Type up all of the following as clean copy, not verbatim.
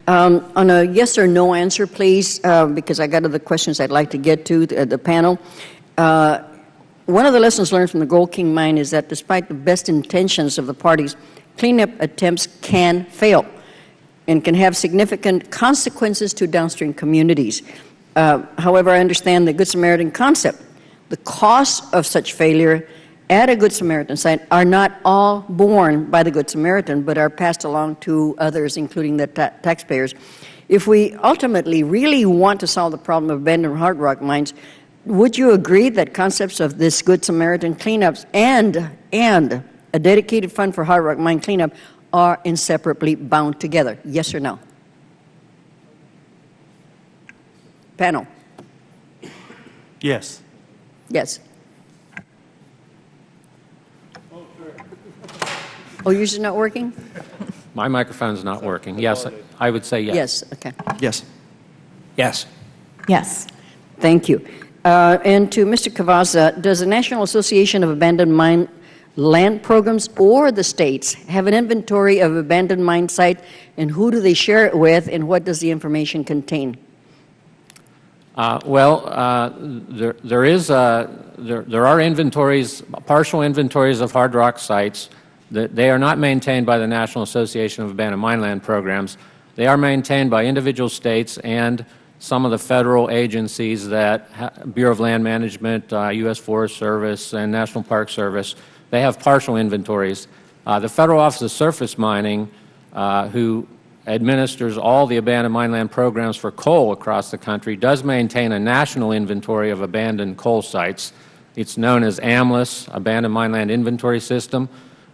On a yes or no answer, please, because I got other questions I'd like to get to the panel. One of the lessons learned from the Gold King mine is that despite the best intentions of the parties, cleanup attempts can fail and can have significant consequences to downstream communities. However, I understand the Good Samaritan concept. The costs of such failure at a Good Samaritan site are not all borne by the Good Samaritan, but are passed along to others, including the taxpayers. If we ultimately really want to solve the problem of abandoned hard rock mines, would you agree that concepts of this Good Samaritan cleanups and a dedicated fund for hard rock mine cleanup are inseparably bound together? Yes or no? Panel. Yes. Yes. Oh, yours is not working? My microphone's not working. Yes, I would say yes. Yes, okay. Yes. Yes. Yes. Thank you. And to Mr. Cavazza, does the National Association of Abandoned Mine Land Programs or the states have an inventory of abandoned mine sites, and who do they share it with, and what does the information contain? There are inventories, partial inventories of hard rock sites. They are not maintained by the National Association of Abandoned Mine Land Programs. They are maintained by individual states and some of the federal agencies that Bureau of Land Management, U.S. Forest Service, and National Park Service. They have partial inventories. The Federal Office of Surface Mining, who administers all the abandoned mine land programs for coal across the country, does maintain a national inventory of abandoned coal sites. It's known as AMLIS, Abandoned Mine Land Inventory System.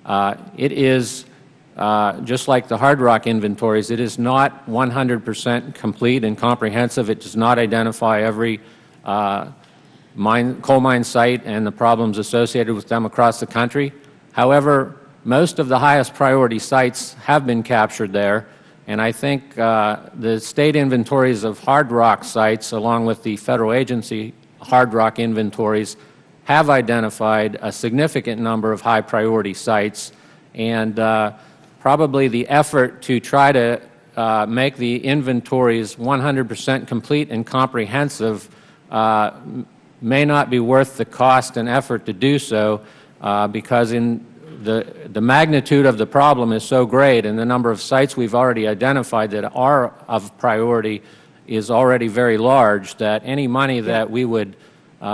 It is, just like the hard rock inventories, it is not 100% complete and comprehensive. It does not identify every coal mine site and the problems associated with them across the country. However, most of the highest priority sites have been captured there, and I think the state inventories of hard rock sites, along with the federal agency hard rock inventories, have identified a significant number of high priority sites, and probably the effort to try to make the inventories 100% complete and comprehensive may not be worth the cost and effort to do so, because in the magnitude of the problem is so great, and the number of sites we've already identified that are of priority is already very large, that any money that we would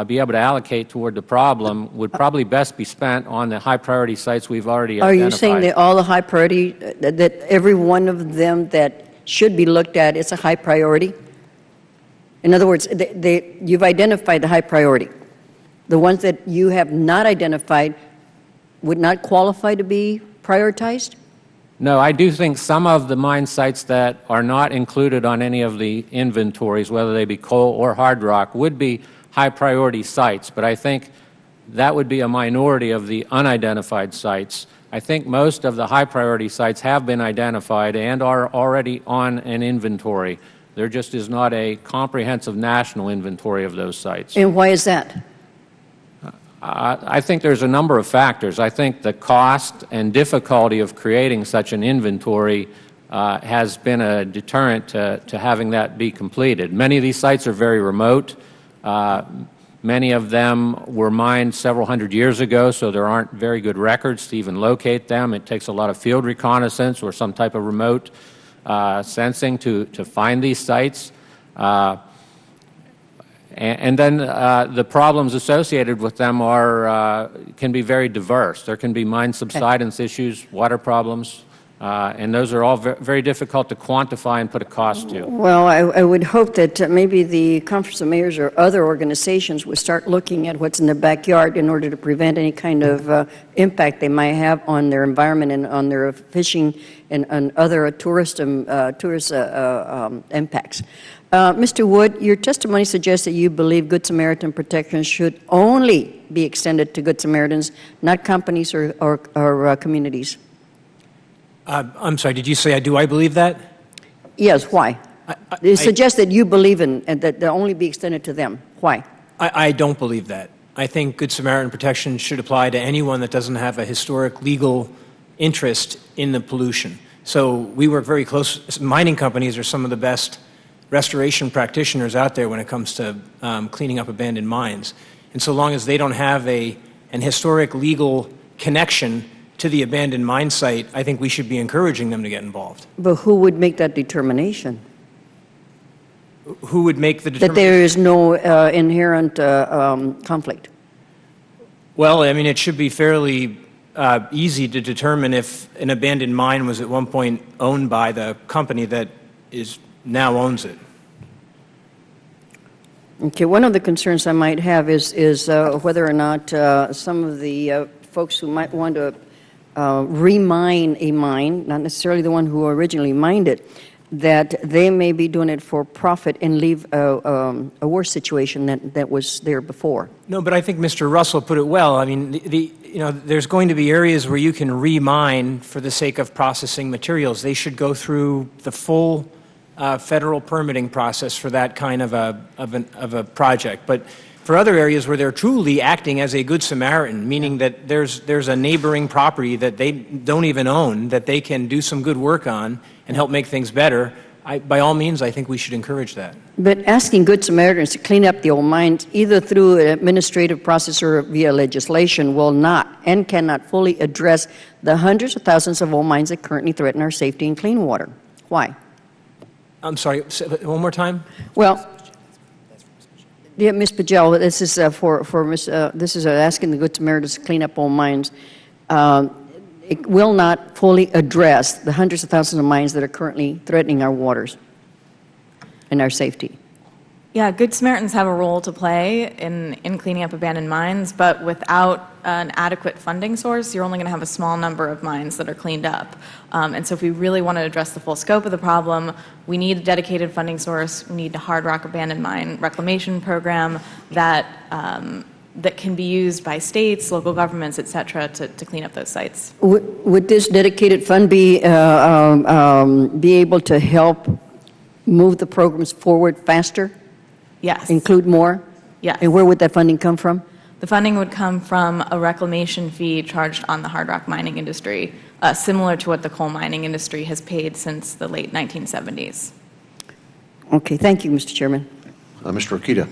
be able to allocate toward the problem would probably best be spent on the high priority sites we've already identified. Are you saying that all the high priority, that every one of them that should be looked at is a high priority? In other words, you've identified the high priority. The ones that you have not identified would not qualify to be prioritized? No, I do think some of the mine sites that are not included on any of the inventories, whether they be coal or hard rock, would be high priority sites, but I think that would be a minority of the unidentified sites. I think most of the high priority sites have been identified and are already on an inventory. There just is not a comprehensive national inventory of those sites. And why is that? I think there's a number of factors. I think the cost and difficulty of creating such an inventory has been a deterrent to having that be completed. Many of these sites are very remote. Many of them were mined several hundred years ago, so there aren't very good records to even locate them. It takes a lot of field reconnaissance or some type of remote sensing to find these sites. And then the problems associated with them can be very diverse. There can be mine subsidence issues, water problems, and those are all very difficult to quantify and put a cost to. Well, I would hope that maybe the Conference of Mayors or other organizations would start looking at what's in their backyard in order to prevent any kind of impact they might have on their environment and on their fishing and on other tourist impacts. Mr. Wood, your testimony suggests that you believe Good Samaritan protection should only be extended to Good Samaritans, not companies or communities. I'm sorry, did you say, do I believe that? Yes, why? It suggests that you believe in and that they'll only be extended to them. Why? I don't believe that. I think Good Samaritan protection should apply to anyone that doesn't have a historic legal interest in the pollution. So we work very close. Mining companies are some of the best restoration practitioners out there when it comes to cleaning up abandoned mines. And so long as they don't have an historic legal connection to the abandoned mine site, I think we should be encouraging them to get involved. But who would make that determination? Who would make the That determination? there is no inherent conflict? Well, I mean, it should be fairly easy to determine if an abandoned mine was at one point owned by the company that now owns it. Okay, one of the concerns I might have is whether or not some of the folks who might want to remine a mine, not necessarily the one who originally mined it, that they may be doing it for profit and leave a worse situation that was there before. No, but I think Mr. Russell put it well. I mean, there's going to be areas where you can remine for the sake of processing materials. They should go through the full federal permitting process for that kind of a project. But for other areas where they're truly acting as a Good Samaritan, meaning that there's a neighboring property that they don't even own that they can do some good work on and help make things better, by all means, I think we should encourage that. But asking Good Samaritans to clean up the old mines, either through an administrative process or via legislation, will not and cannot fully address the hundreds of thousands of old mines that currently threaten our safety and clean water. Why? I'm sorry, one more time? Well, yeah, Ms. Pagel, this is this is asking the Good Samaritans to clean up old mines. It will not fully address the hundreds of thousands of mines that are currently threatening our waters and our safety. Yeah, Good Samaritans have a role to play in cleaning up abandoned mines, but without an adequate funding source, you're only going to have a small number of mines that are cleaned up. And so if we really want to address the full scope of the problem, we need a dedicated funding source. We need a hard rock abandoned mine reclamation program that can be used by states, local governments, et cetera, to clean up those sites. Would this dedicated fund be able to help move the programs forward faster? Yes. Include more? Yes. And where would that funding come from? The funding would come from a reclamation fee charged on the hard rock mining industry, similar to what the coal mining industry has paid since the late 1970s. Okay, thank you, Mr. Chairman. Mr. Okita.